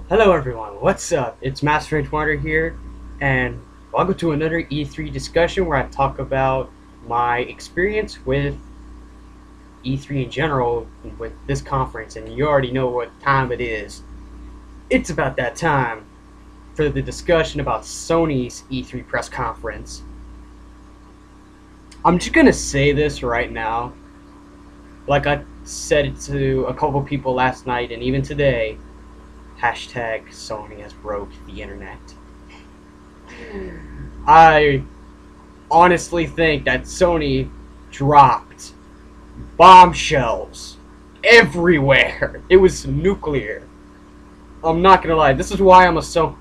Hello everyone, what's up? It's Master Edgewater here, and welcome to another E3 discussion where I talk about my experience with E3 in general, with this conference, and you already know what time it is. It's about that time for the discussion about Sony's E3 press conference. I'm just gonna say this right now, like I said it to a couple people last night and even today. Hashtag Sony has broke the internet. I honestly think that Sony dropped bombshells everywhere. It was nuclear. I'm not gonna lie. This is why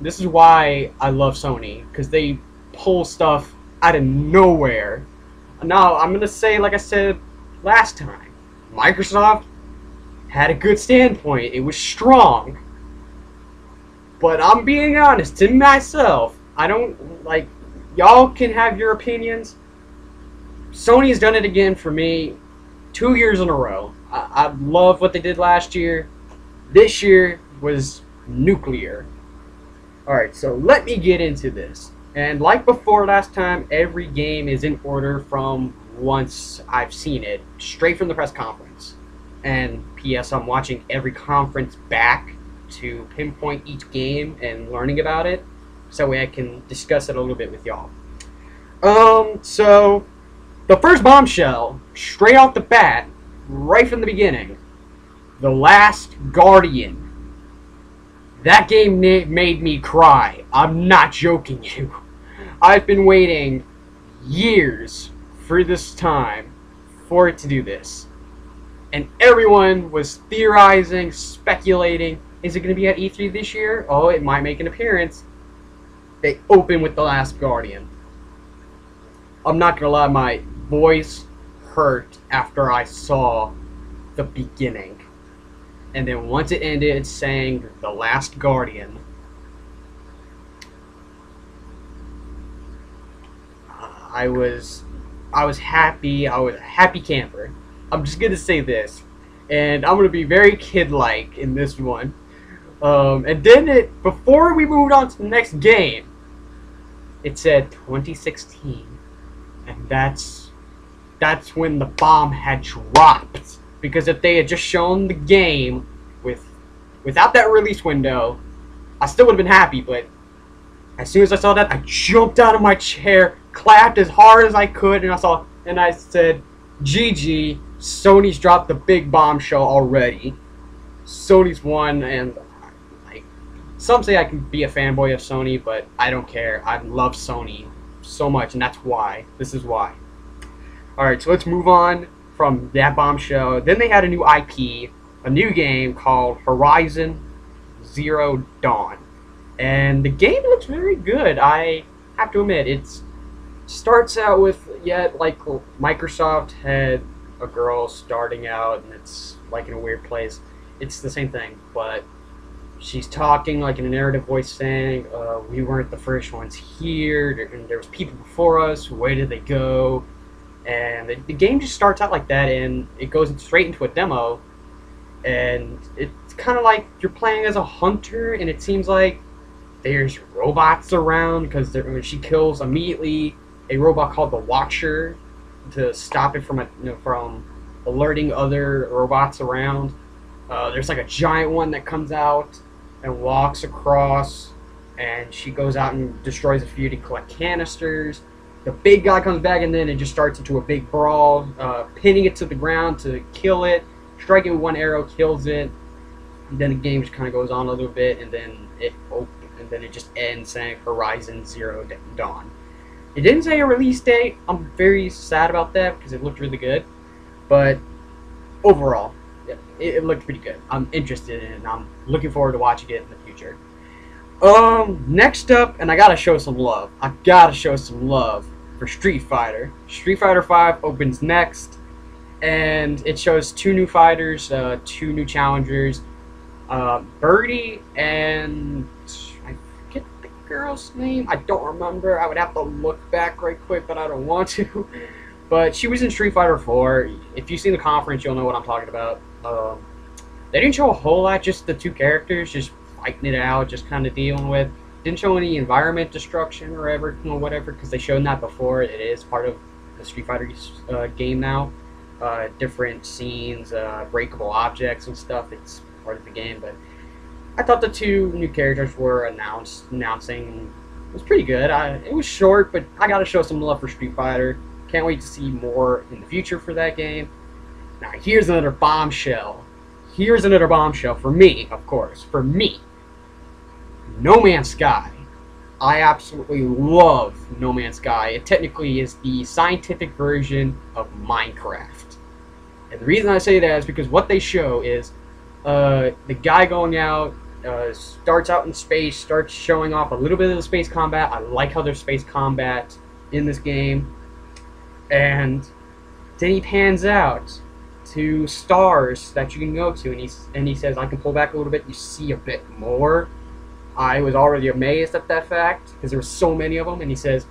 This is why I love Sony, because they pull stuff out of nowhere. Now I'm gonna say, like I said last time, Microsoft had a good standpoint. It was strong. But I'm being honest to myself. I don't like. Y'all can have your opinions. Sony's done it again for me 2 years in a row. I love what they did last year. This year was nuclear. Alright, so let me get into this. And like before last time, every game is in order from once I've seen it, straight from the press conference. And P.S. I'm watching every conference back to pinpoint each game and learning about it, so that way I can discuss it a little bit with y'all. So the first bombshell, straight off the bat, right from the beginning, The Last Guardian. That game made me cry. I'm not joking you. I've been waiting years for this time for it to do this. And everyone was theorizing, speculating, is it going to be at E3 this year? Oh, it might make an appearance. They open with The Last Guardian. I'm not going to lie, my voice hurt after I saw the beginning. And then once it ended saying The Last Guardian, I was happy. I was a happy camper. I'm just going to say this. And I'm going to be very kid-like in this one. And then before we moved on to the next game, it said 2016, and that's when the bomb had dropped. Because if they had just shown the game without that release window, I still would have been happy. But as soon as I saw that, I jumped out of my chair, clapped as hard as I could, and I said, "GG, Sony's dropped the big bombshell already. Sony's won." And some say I can be a fanboy of Sony, but I don't care. I love Sony so much, and that's why. This is why. Alright, so let's move on from that bombshell. Then they had a new IP, a new game called Horizon Zero Dawn. And the game looks very good. I have to admit, it starts out with, like Microsoft had a girl starting out, and it's like in a weird place. It's the same thing, but she's talking like in a narrative voice saying, we weren't the first ones here, there was people before us, where did they go? And the game just starts out like that, and it goes straight into a demo, and it's kind of like you're playing as a hunter, and it seems like there's robots around, because when she kills immediately a robot called the Watcher to stop it from alerting other robots around. There's like a giant one that comes out and walks across, and she goes out and destroys a few to collect canisters. The big guy comes back, and then it just starts into a big brawl, pinning it to the ground to kill it, striking with one arrow, kills it. And then the game just kind of goes on a little bit, and then it just ends saying Horizon Zero Dawn. It didn't say a release date. I'm very sad about that because it looked really good, but overall, it looked pretty good. I'm interested in it, and I'm looking forward to watching it in the future. Next up, and I gotta show some love. I gotta show some love for Street Fighter. Street Fighter 5 opens next, and it shows two new fighters, two new challengers, Birdie and I forget the girl's name. I don't remember. I would have to look back right quick, but I don't want to. But she was in Street Fighter 4. If you've seen the conference, you'll know what I'm talking about. They didn't show a whole lot, just the two characters just fighting it out, just kind of dealing with. Didn't show any environment destruction or ever, whatever, because they showed that before. It is part of the Street Fighter game now. Different scenes, breakable objects and stuff. It's part of the game, but I thought the two new characters were announcing was pretty good. It was short, but I gotta show some love for Street Fighter. Can't wait to see more in the future for that game. Now here's another bombshell. Here's another bombshell for me, of course. For me, No Man's Sky. I absolutely love No Man's Sky. It technically is the scientific version of Minecraft. And the reason I say that is because what they show is the guy going out, starts out in space, starts showing off a little bit of the space combat. I like how there's space combat in this game. And then he pans out to stars that you can go to, and he says, I can pull back a little bit, you see a bit more. I was already amazed at that fact, because there were so many of them, and he says,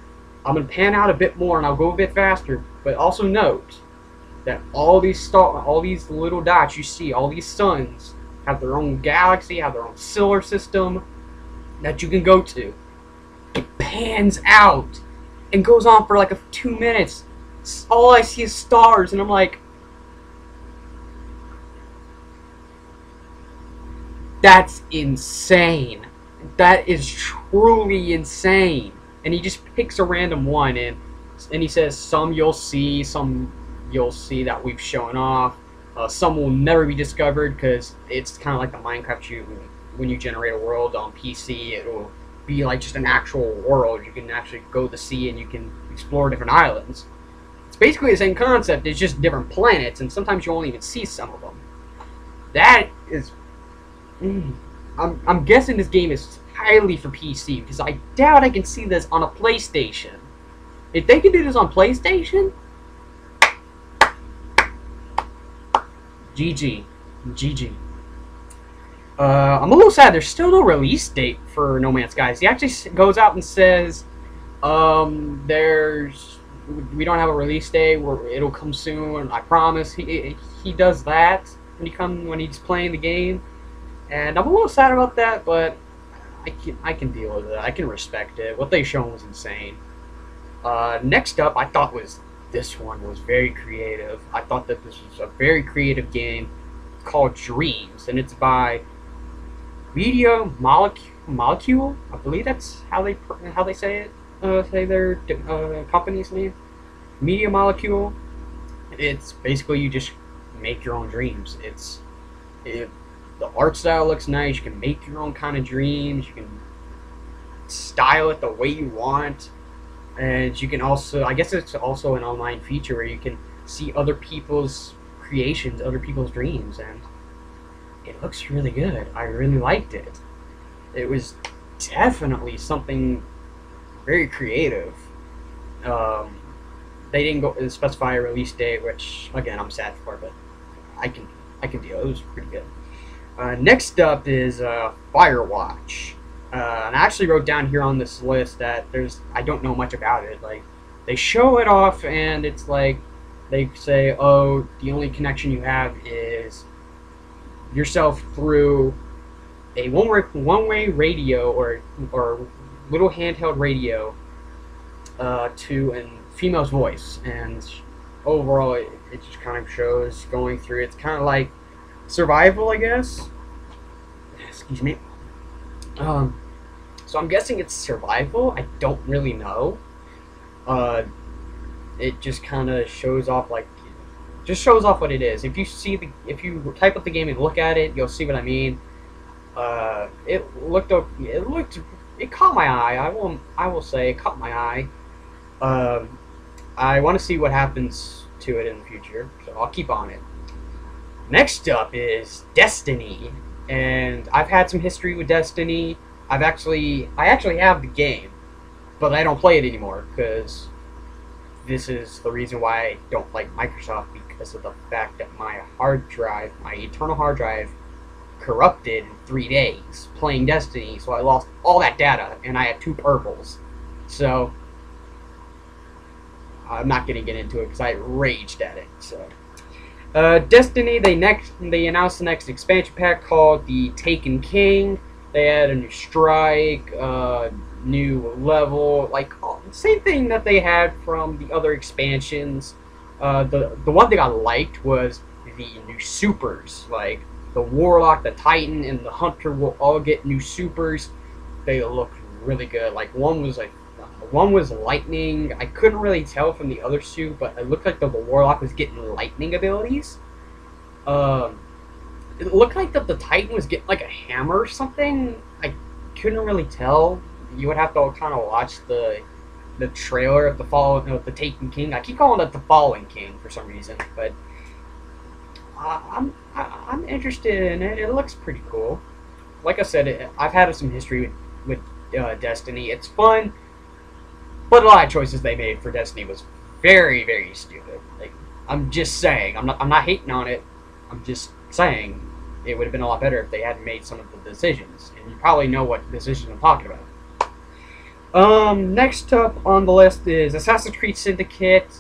I'm going to pan out a bit more, and I'll go a bit faster, but also note that all these little dots you see, all these suns, have their own galaxy, have their own solar system that you can go to. It pans out, and goes on for like 2 minutes. All I see is stars, and I'm like, that's insane. That is truly insane. And he just picks a random one, and he says, some you'll see that we've shown off. Some will never be discovered, because it's kind of like the Minecraft. When you generate a world on PC, it will be like just an actual world. You can actually go to the sea and you can explore different islands. It's basically the same concept. It's just different planets, and sometimes you won't even see some of them. That is... I'm guessing this game is highly for PC, because I doubt I can see this on a PlayStation. If they can do this on PlayStation, GG. GG. I'm a little sad there's still no release date for No Man's Sky. He actually goes out and says, we don't have a release date, it'll come soon, I promise. He does that when he's playing the game. And I'm a little sad about that, but I can deal with it. I can respect it. What they shown was insane. Next up, I thought this one was very creative. I thought that this was a very creative game called Dreams, and it's by Media Molecule. I believe that's how they say it. Say their company's name. Media Molecule. It's basically you just make your own dreams. The art style looks nice. You can make your own kind of dreams. You can style it the way you want. And you can also, I guess it's also an online feature where you can see other people's creations, other people's dreams. And it looks really good. I really liked it. It was definitely something very creative. They didn't specify a release date, which, again, I'm sad for, but I can deal. It was pretty good. Next up is Firewatch. And I actually wrote down here on this list that I don't know much about it. Like, they show it off, and it's like they say, oh, the only connection you have is yourself through a one-way radio or little handheld radio to a female's voice, and overall it just kind of shows going through. It's kind of like survival, I guess. Excuse me. So I'm guessing it's survival. I don't really know. It just kind of shows off what it is. If you type up the game and look at it, you'll see what I mean. It caught my eye. I will say it caught my eye. I want to see what happens to it in the future, so I'll keep on it. Next up is Destiny, and I've had some history with Destiny. I actually have the game, but I don't play it anymore because this is the reason why I don't like Microsoft, because of the fact that my internal hard drive, corrupted in 3 days playing Destiny, so I lost all that data, and I had 2 purples. So I'm not gonna get into it because I raged at it. So Destiny, they announced the next expansion pack called the Taken King. They had a new strike, new level, like same thing that they had from the other expansions. The one thing I liked was the new supers, like the Warlock, the Titan, and the Hunter will all get new supers. They look really good. Like one was lightning. I couldn't really tell from the other suit, but it looked like the Warlock was getting lightning abilities. Um, it looked like the Titan was getting like a hammer or something. I couldn't really tell. You would have to kind of watch the trailer of the Taken King. I keep calling it the Fallen King for some reason, but I'm interested in it. It looks pretty cool. Like I said, I've had some history with Destiny. It's fun, but a lot of choices they made for Destiny was very, very stupid. Like, I'm just saying. I'm not hating on it. I'm just saying it would have been a lot better if they hadn't made some of the decisions. And you probably know what decisions I'm talking about. Next up on the list is Assassin's Creed Syndicate.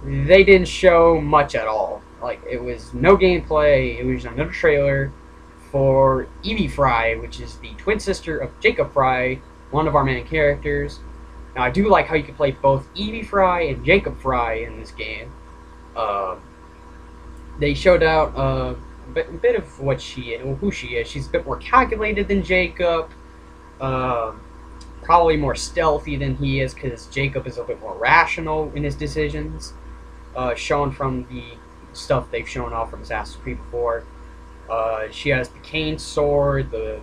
They didn't show much at all. Like, it was no gameplay. It was another trailer for Evie Fry, which is the twin sister of Jacob Fry, one of our main characters. Now, I do like how you can play both Evie Fry and Jacob Fry in this game. They showed out a bit of what who she is. She's a bit more calculated than Jacob. Probably more stealthy than he is, because Jacob is a bit more rational in his decisions. Shown from the stuff they've shown off from Assassin's Creed before. She has the cane sword, the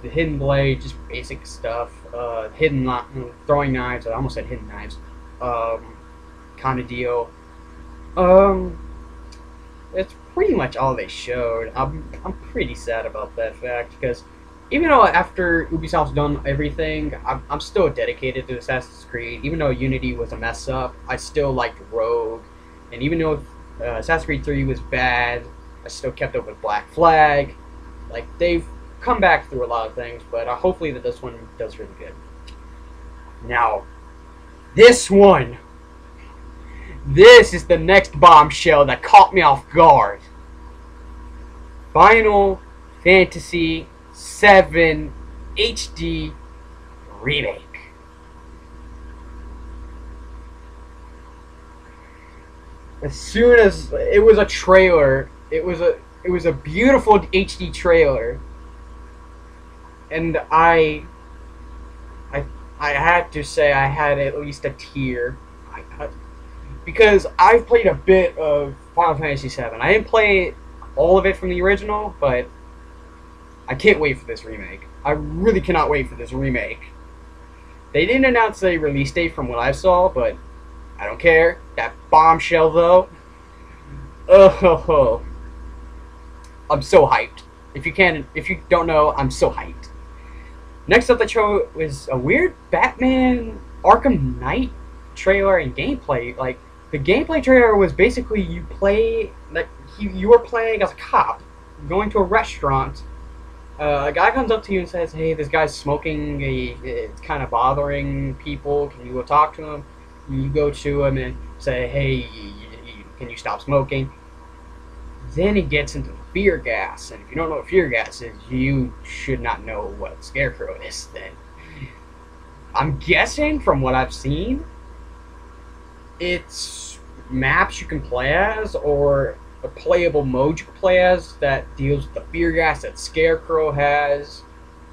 hidden blade, just basic stuff. Throwing knives. I almost said hidden knives. Kind of deal. It's pretty much all they showed. I'm pretty sad about that fact, because even though after Ubisoft's done everything, I'm still dedicated to Assassin's Creed. Even though Unity was a mess up, I still liked Rogue, and even though Assassin's Creed 3 was bad, I still kept up with Black Flag. Like, they've come back through a lot of things, but hopefully that this one does really good. Now, this is the next bombshell that caught me off guard. Final Fantasy VII HD Remake. As soon as it was a trailer, it was a beautiful HD trailer, and I had to say I had at least a tear, because I've played a bit of Final Fantasy VII. I didn't play all of it from the original, but I can't wait for this remake. I really cannot wait for this remake. They didn't announce a release date from what I saw, but I don't care. That bombshell, though. Oh, I'm so hyped. If you don't know, I'm so hyped. Next up, the show was a weird Batman Arkham Knight trailer and gameplay. Like, the gameplay trailer was basically you were playing as a cop, going to a restaurant. A guy comes up to you and says, "Hey, this guy's smoking. It's kind of bothering people. Can you go talk to him?" You go to him and say, "Hey, can you stop smoking?" Then he gets into fear gas, and if you don't know what fear gas is, you should not know what Scarecrow is. Then I'm guessing from what I've seen, it's maps you can play as, or a playable mode you can play as that deals with the fear gas that Scarecrow has,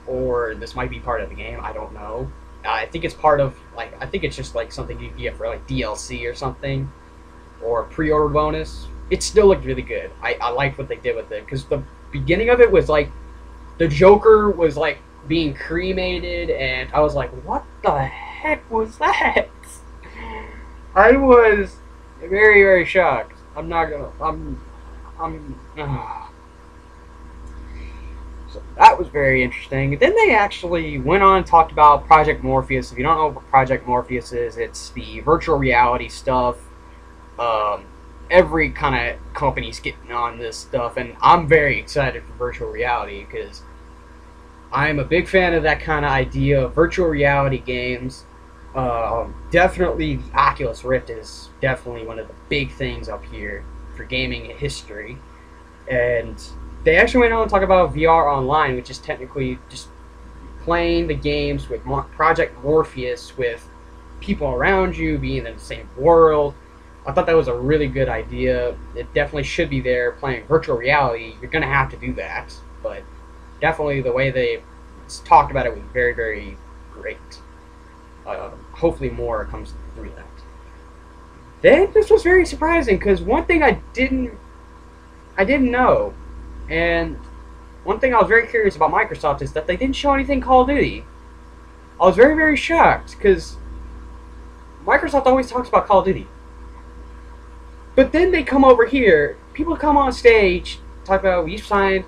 or this might be part of the game. I don't know. I think it's part of, like, I think it's just like something you get for like DLC or something, or a pre-order bonus. It still looked really good. I liked what they did with it, because the beginning of it was like the Joker was like being cremated, and I was like, what the heck was that? I was very, very shocked. I'm not gonna. So that was very interesting. Then they actually went on and talked about Project Morpheus. If you don't know what Project Morpheus is, it's the virtual reality stuff. Every kind of company's getting on this stuff, and I'm very excited for virtual reality, because I'm a big fan of that kind of idea of virtual reality games. Definitely the Oculus Rift is definitely one of the big things up here for gaming history, and They actually went on to talk about VR Online, which is technically just playing the games with Project Morpheus with people around you, being in the same world. I thought that was a really good idea. It definitely should be there. Playing virtual reality, you're going to have to do that. But definitely the way they talked about it was very, very great. Hopefully more comes through that. Then this was very surprising because one thing I didn't know, and one thing I was very curious about Microsoft is that they didn't show anything Call of Duty. I was very, very shocked because Microsoft always talks about Call of Duty. But then they come over here, people come on stage, talk about we've signed,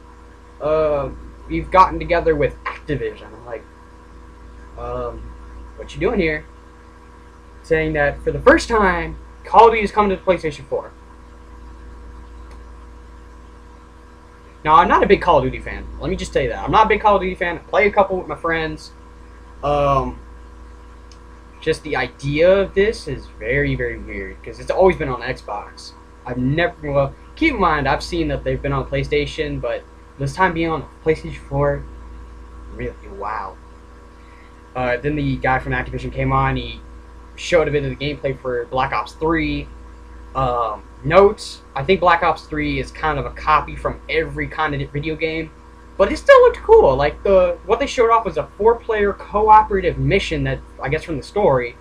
we've gotten together with Activision. I'm like, what you doing here? Saying that for the first time, Call of Duty is coming to the PlayStation 4. Now, I'm not a big Call of Duty fan. Let me just tell you that. I'm not a big Call of Duty fan. I play a couple with my friends. Just the idea of this is very, very weird because it's always been on Xbox. I've never, well, keep in mind, I've seen that they've been on PlayStation, but this time being on PlayStation 4, really, wow. Then the guy from Activision came on, he showed a bit of the gameplay for Black Ops 3. Notes, I think Black Ops 3 is kind of a copy from every kind of video game, but it still looked cool. Like, what they showed off was a 4-player cooperative mission that, I guess from the story,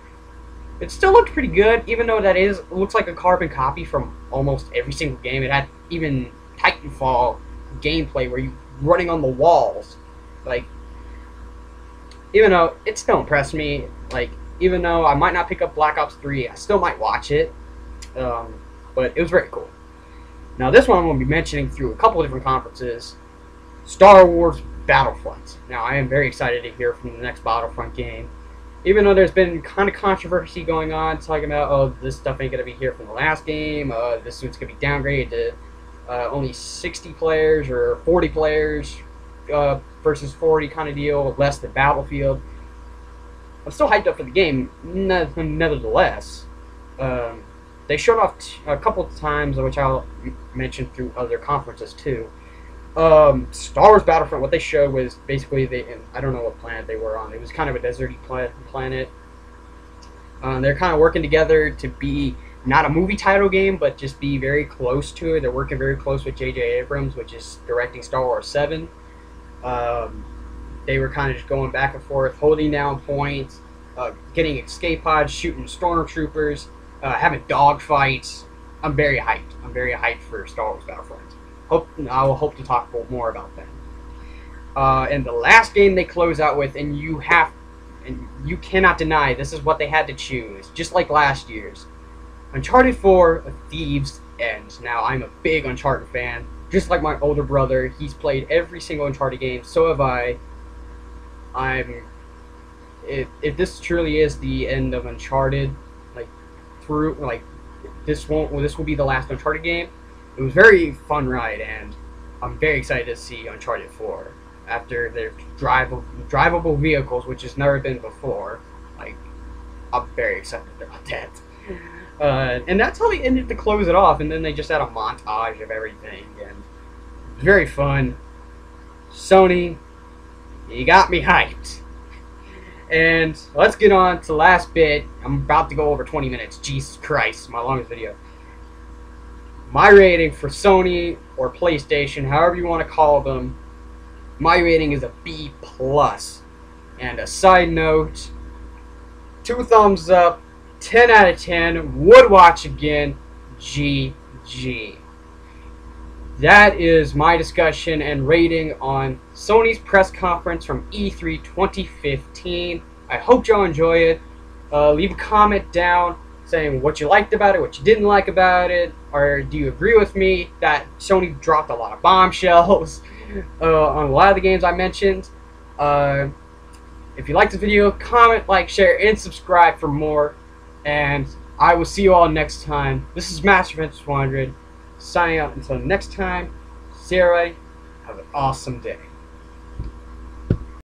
it still looked pretty good, even though that looks like a carbon copy from almost every single game. It had even Titanfall gameplay where you're running on the walls. Like, even though it still impressed me, like, even though I might not pick up Black Ops 3, I still might watch it. But it was very cool. Now, this one I'm going to be mentioning through a couple of different conferences. Star Wars Battlefront. Now, I am very excited to hear from the next Battlefront game. Even though there's been kind of controversy going on, talking about, oh, this stuff ain't going to be here from the last game, this one's going to be downgraded to only 60 players or 40 players versus 40 kind of deal, less than Battlefield. I'm still hyped up for the game, nevertheless. They showed off a couple of times, which I'll mention through other conferences too. Star Wars Battlefront, what they showed was basically, I don't know what planet they were on. It was kind of a deserty planet. They're kind of working together to be not a movie title game, but just be very close to it. They're working very close with J.J. Abrams, which is directing Star Wars 7. They were kind of just going back and forth, holding down points, getting escape pods, shooting stormtroopers, having dogfights. I'm very hyped. I'm very hyped for Star Wars Battlefront. I will hope to talk more about that. And the last game they close out with, and you cannot deny, this is what they had to choose, just like last year's. Uncharted 4, A Thief's End. Now, I'm a big Uncharted fan. Just like my older brother, he's played every single Uncharted game. So have I. If this truly is the end of Uncharted, this will be the last Uncharted game. It was a very fun ride, and I'm very excited to see Uncharted 4 after their drivable vehicles, which has never been before. Like, I'm very excited about that. And that's how they ended to close it off, and then they just had a montage of everything, and it was very fun. Sony, you got me hyped. And let's get on to the last bit. I'm about to go over 20 minutes. Jesus Christ, my longest video. My rating for Sony or PlayStation, however you want to call them, my rating is a B+. And a side note, 2 thumbs up, 10 out of 10, would watch again, GG. That is my discussion and rating on Sony's press conference from E3 2015. I hope y'all enjoy it. Leave a comment down saying what you liked about it, what you didn't like about it, or do you agree with me that Sony dropped a lot of bombshells on a lot of the games I mentioned. If you liked this video, comment, like, share, and subscribe for more. And I will see you all next time. This is Master Vince 100. Signing out until next time. See you, everybody. Have an awesome day.